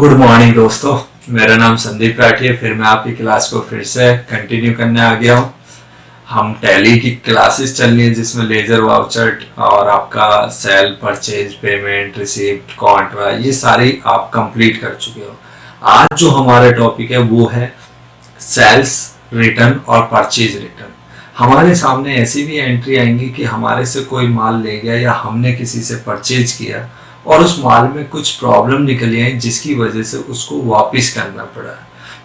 Good morning दोस्तों, मेरा नाम संदीप राठी है। फिर मैं आपकी क्लास को फिर से कंटिन्यू करने आ गया हूँ। हम टैली की क्लासेस चल रही है जिसमें लेजर वाउचर और आपका cell purchase payment receipt Contra ये सारी आप कंप्लीट कर चुके हो। आज जो हमारा टॉपिक है वो है सेल्स रिटर्न और परचेज रिटर्न। हमारे सामने ऐसी भी एंट्री आएंगी कि हमारे से कोई माल ले गया या हमने किसी से परचेज किया और उस माल में कुछ प्रॉब्लम निकली आई जिसकी वजह से उसको वापस करना पड़ा।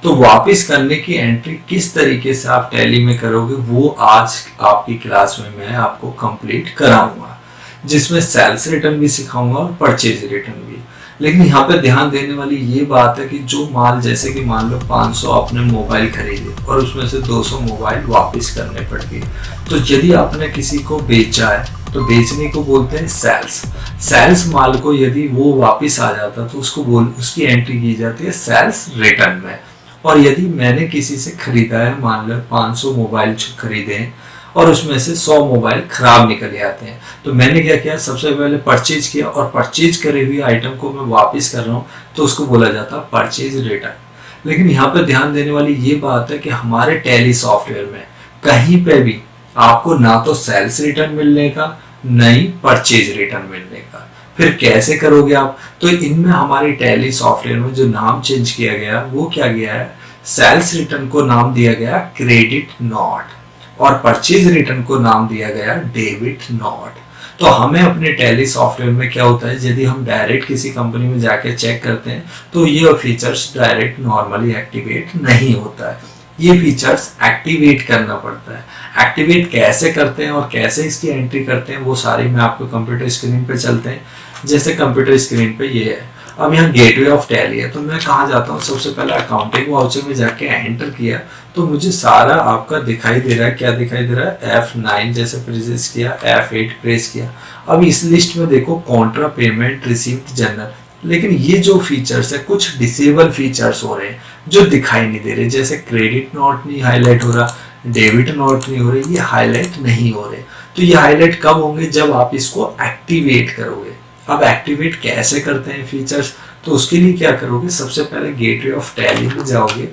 तो वापस करने की एंट्री किस तरीके से आप टैली में करोगे वो आज आपकी क्लास में मैं आपको कंप्लीट कराऊंगा, जिसमें सेल्स रिटर्न भी सिखाऊंगा और परचेज रिटर्न भी। लेकिन यहाँ पे ध्यान देने वाली ये बात है कि जो माल, जैसे कि मान लो 500 आपने मोबाइल खरीदे और उसमें से 200 मोबाइल वापस करने पड़ गए, तो यदि आपने किसी को बेचा है तो बेचने को बोलते हैं सेल्स। सेल्स माल को यदि वो वापस आ जाता तो उसकी एंट्री की जाती है सेल्स रिटर्न में। और यदि मैंने किसी से खरीदा है, मान लो 500 मोबाइल खरीदे हैं और उसमें से 100 मोबाइल खराब निकल आते हैं, तो मैंने क्या किया, सबसे पहले परचेज किया और परचेज करे हुए आइटम को मैं वापस कर रहा हूँ तो उसको बोला जाता है परचेज रिटर्न। लेकिन यहाँ पर ध्यान देने वाली ये बात है कि हमारे टैली सॉफ्टवेयर में कहीं पे भी आपको ना तो सेल्स रिटर्न मिलने का न ही परचेज रिटर्न मिलने का। फिर कैसे करोगे आप? तो इनमें हमारी टैली सॉफ्टवेयर में जो नाम चेंज किया गया वो क्या गया है, सेल्स रिटर्न को नाम दिया गया क्रेडिट नोट और परचेज रिटर्न को नाम दिया गया डेबिट नोट। तो हमें अपने टैली सॉफ्टवेयर में क्या होता है, यदि हम डायरेक्ट किसी कंपनी में जाके चेक करते हैं तो ये फीचर्स डायरेक्ट नॉर्मली एक्टिवेट नहीं होता है, ये फीचर्स एक्टिवेट करना पड़ता है। एक्टिवेट कैसे करते हैं और कैसे इसकी एंट्री करते हैं वो सारी मैं आपको कंप्यूटर स्क्रीन पे चलते हैं। जैसे कंप्यूटर स्क्रीन पे ये है, अब यहाँ गेटवे ऑफ टैली है, तो मैं कहाँ जाता हूँ, सबसे पहले अकाउंटिंग वाउचर में जाके एंटर किया तो मुझे सारा आपका दिखाई दे रहा है। क्या दिखाई दे रहा है, F9 जैसे प्रेस किया, F8 प्रेस किया। अब इस लिस्ट में देखो कॉन्ट्रा पेमेंट रिसीप्ट जनरल, लेकिन ये जो फीचर्स है कुछ डिसेबल फीचर्स हो रहे हैं जो दिखाई नहीं दे रहे। जैसे क्रेडिट नोट नहीं हाईलाइट हो रहा, डेबिट नोट नहीं हो रही, ये हाईलाइट नहीं हो रहे। तो ये हाईलाइट कब होंगे, जब आप इसको एक्टिवेट करोगे। अब एक्टिवेट कैसे करते हैं फीचर्स, तो उसके लिए क्या करोगे, सबसे पहले गेटवे ऑफ टैली में जाओगे,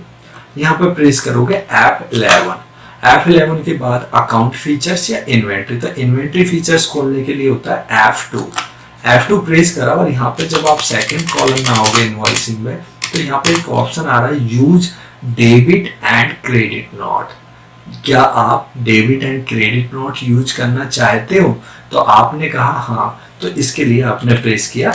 यहाँ पे प्रेस करोगे F11। F11 के बाद अकाउंट फीचर्स या इन्वेंट्री, तो इन्वेंट्री फीचर्स खोलने के लिए होता है F2 प्रेस करा और यहाँ पे जब आप सेकंड कॉलम में आओगे इनवॉइसिंग में तो यहाँ पे एक ऑप्शन आ रहा है use debit and credit note. क्या आप debit and credit note use करना चाहते हो? तो आपने कहा हाँ, तो इसके लिए आपने प्रेस किया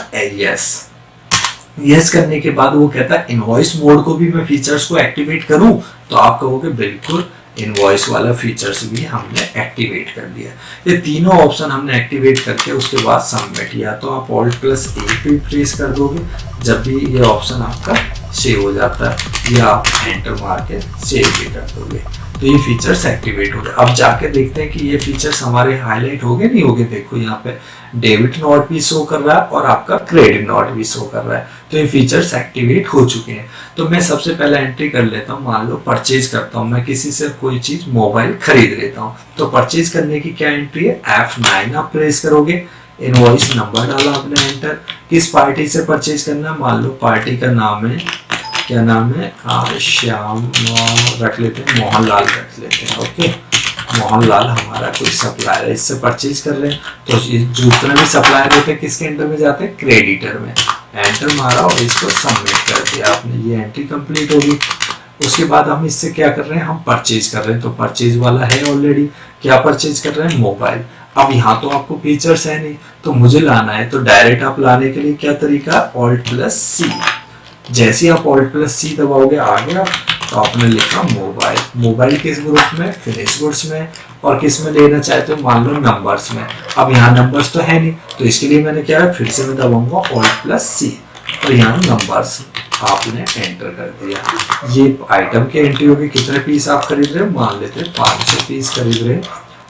यस करने के बाद वो कहता है इनवॉइस मोड को भी मैं फीचर्स को एक्टिवेट करूं, तो आप कहोगे बिल्कुल इनवॉइस वाला फीचर्स भी हमने एक्टिवेट कर दिया। ये तीनों ऑप्शन हमने एक्टिवेट करके उसके बाद सबमिट, या तो आप Alt+A पे प्रेस कर दोगे जब भी ये ऑप्शन आपका सेव हो जाता है, या आप एंटर मार के सेव भी कर दोगे, तो ये फीचर्स एक्टिवेट हो गए। अब जाके देखते हैं कि ये फीचर्स हमारे हाईलाइट हो गए नहीं हो गए। देखो यहाँ पे डेबिट नोट भी शो कर रहा है और आपका क्रेडिट नोट भी शो कर रहा है, तो ये फीचर्स एक्टिवेट हो चुके हैं। तो मैं सबसे पहले एंट्री कर लेता हूँ, मान लो परचेज करता हूँ, मैं किसी से कोई चीज मोबाइल खरीद लेता हूँ, तो परचेज करने की क्या एंट्री है, F9 आप प्रेस करोगे, इनवॉइस नंबर डाला आपने एंटर, किस पार्टी से परचेज करना, मान लो पार्टी का नाम है, क्या नाम है, श्याम रख लेते हैं, मोहनलाल रख लेते हैं। ओके, मोहनलाल हमारा कोई सप्लायर है, इससे परचेज कर रहे हैं, तो जितने भी सप्लायर होते हैं किसके एंटर में जाते हैं, क्रेडिटर में। एंटर मारा और इसको सबमिट कर दिया आपने, ये एंट्री कंप्लीट होगी। उसके बाद हम इससे क्या कर रहे हैं, हम परचेज कर रहे हैं, तो परचेज वाला है ऑलरेडी। क्या परचेज कर रहे हैं, मोबाइल। अब यहाँ तो आपको फीचर्स है नहीं, तो मुझे लाना है, तो डायरेक्ट आप लाने के लिए क्या तरीका, Alt+C। जैसे आप Alt+C दबाओगे आ गया, तो आपने लिखा मोबाइल। मोबाइल किस ग्रुप में, फिनिश गुड्स में, और किस में लेना चाहते हो, मान लो नंबर्स में। अब यहाँ नंबर्स तो है नहीं, तो इसके लिए मैंने क्या है, फिर से मैं दबाऊंगा Alt+C और यहाँ नंबर्स आपने एंटर कर दिया। ये आइटम की एंट्री होगी, कितने पीस आप खरीद रहे हो, मान लेते हैं 500 पीस खरीद रहे हैं,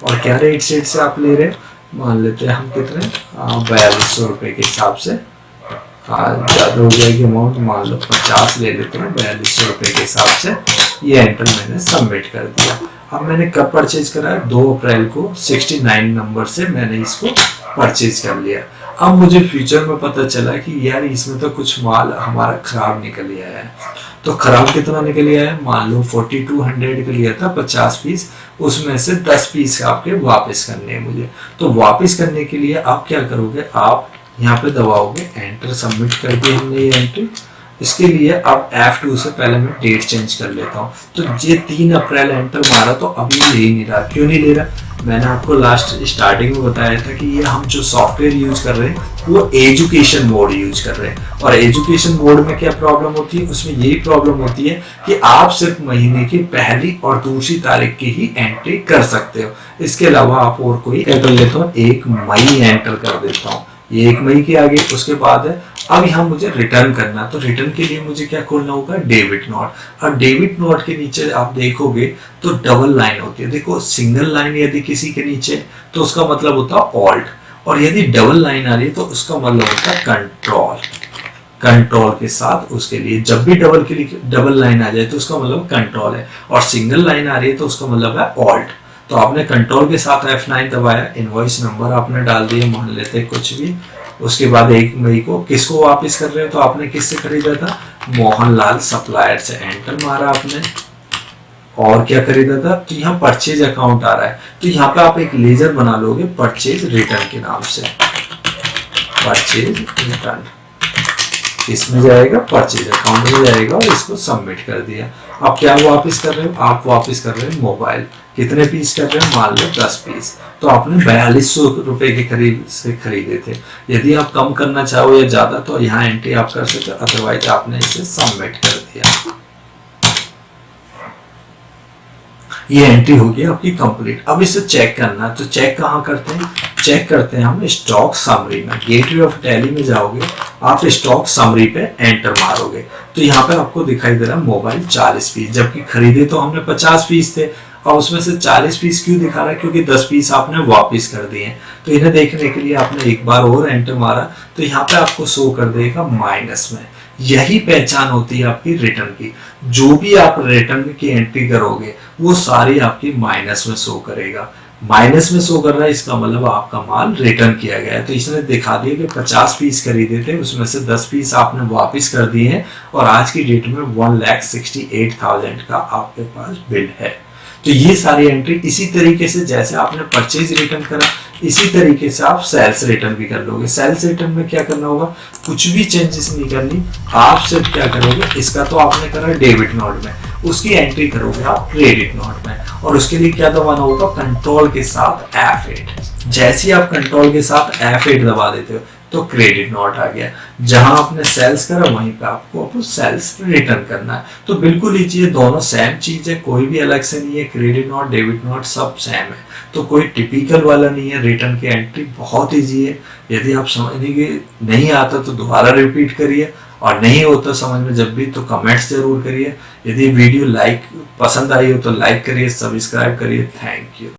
और क्या रेट सेट से आप ले रहे हैं, मान लेते हैं हम कितने, 4200 रुपये के हिसाब से, ज़्यादा हो जाएगी अमाउंट, मान लो 50 ले लेते हैं, 4200 रुपये के हिसाब से। ये एंटर मैंने सबमिट कर दिया। अब मैंने कब परचेज करा है, 2 अप्रैल को 69 नंबर से मैंने इसको परचेज कर लिया। अब मुझे फ्यूचर में पता चला कि यार इसमें तो कुछ माल हमारा खराब निकल आया है। तो खराब कितना निकल आया है, मान लो 4200 का लिया था 50 पीस, उसमें से 10 पीस आपके वापस करने हैं मुझे। तो वापस करने के लिए आप क्या करोगे, आप यहाँ पे दबाओगे एंटर, सबमिट कर दिया हमने ये एंट्री। इसके लिए अब F2 से पहले मैं डेट चेंज कर लेता हूँ। तो ये 3 अप्रैल एंटर मारा तो अभी ले ही नहीं रहा। क्यों नहीं ले रहा, मैंने आपको लास्ट स्टार्टिंग में बताया था कि ये हम जो सॉफ्टवेयर यूज कर रहे हैं वो एजुकेशन मोड यूज कर रहे हैं। और एजुकेशन मोड में क्या प्रॉब्लम होती है, उसमें यही प्रॉब्लम होती है कि आप सिर्फ महीने की पहली और दूसरी तारीख की ही एंट्री कर सकते हो। इसके अलावा आप और कोई कर लेता हूँ, 1 मई एंटर कर देता हूँ। ये 1 मई के आगे उसके बाद है। अब यहाँ मुझे रिटर्न करना, तो रिटर्न के लिए मुझे क्या खोलना होगा, डेबिट नोट। और डेबिट नोट के नीचे आप देखोगे तो डबल लाइन होती है। देखो सिंगल लाइन यदि किसी के नीचे तो उसका मतलब होता है ऑल्ट, और यदि डबल लाइन आ रही है तो उसका मतलब होता है कंट्रोल। कंट्रोल के साथ उसके लिए जब भी डबल लाइन आ जाए तो उसका मतलब कंट्रोल है, और सिंगल लाइन आ रही है तो उसका मतलब है ऑल्ट। तो आपने कंट्रोल के साथ F9 दबाया, इनवॉइस नंबर आपने डाल दिया, मान लेते हैं कुछ भी। उसके बाद 1 मई को किसको वापस कर रहे हो, तो आपने किससे खरीदा था, मोहनलाल सप्लायर से, एंटर मारा आपने। और क्या खरीदा था, तो यहाँ परचेज अकाउंट आ रहा है, तो यहाँ पे आप एक लेजर बना लोगे परचेज रिटर्न के नाम से। परचेज रिटर्न इसमें जाएगा, परचेज अकाउंट में जाएगा, और इसको सबमिट कर दिया। अब क्या वापस कर रहे हो, आप वापस कर रहे हो मोबाइल। कितने पीस कर रहे हो, मान लो 10 पीस। तो आपने 4200 रुपए के करीब से खरीदे थे। यदि आप कम करना चाहो या ज्यादा तो यहाँ एंट्री आप कर सकते हो, अदरवाइज आपने इसे सबमिट कर दिया। ये एंट्री होगी आपकी कंप्लीट। अब इसे चेक करना, तो चेक कहाँ करते हैं, चेक करते हैं हम स्टॉक समरी में। गेटवे ऑफ टैली में जाओगे, आप स्टॉक समरी पे एंटर मारोगे, तो यहाँ पे आपको दिखाई दे रहा है मोबाइल 40 पीस, जबकि खरीदे तो हमने 50 पीस थे। और उसमें से 40 पीस क्यों दिखा रहा है, क्योंकि 10 पीस आपने वापस कर दिए हैं। तो इन्हें देखने के लिए आपने एक बार और एंटर मारा, तो यहाँ पे आपको शो कर देगा माइनस में। यही पहचान होती है आपकी रिटर्न की। जो भी आप रिटर्न की एंट्री करोगे वो सारी आपकी माइनस में शो करेगा। माइनस में शो कर रहा है, इसका मतलब आपका माल रिटर्न किया गया है। तो इसने दिखा दिया कि 50 पीस खरीदे थे, उसमें से 10 पीस आपने वापस कर दिए हैं, और आज की डेट में 1,68,000 का आपके पास बिल है। तो ये सारी एंट्री इसी तरीके से जैसे आपने परचेज रिटर्न करा, इसी तरीके से आप सेल्स रिटर्न भी कर लोगे। सेल्स रिटर्न में क्या करना होगा, कुछ भी चेंजेस नहीं करनी, आप सिर्फ क्या करोगे, इसका तो आपने करा डेबिट नोट में, उसकी एंट्री करोगे आप क्रेडिट नोट में, और उसके लिए क्या दबाना होगा, कंट्रोल के साथ F8। जैसे ही आप कंट्रोल के साथ F8 दबा देते हो तो क्रेडिट नोट आ गया। जहां आपने सेल्स करा वहीं पे आपको सेल्स रिटर्न करना है। तो बिल्कुल ही चीज, दोनों सेम चीज है, कोई भी अलग से नहीं है। क्रेडिट नोट, डेबिट नोट सब सेम है, तो कोई टिपिकल वाला नहीं है। रिटर्न की एंट्री बहुत ईजी है। यदि आप समझने के नहीं आता तो दोबारा रिपीट करिए, और नहीं होता समझ में जब भी तो कमेंट्स जरूर करिए। यदि वीडियो पसंद आई हो तो लाइक करिए, सब्सक्राइब करिए। Thank you.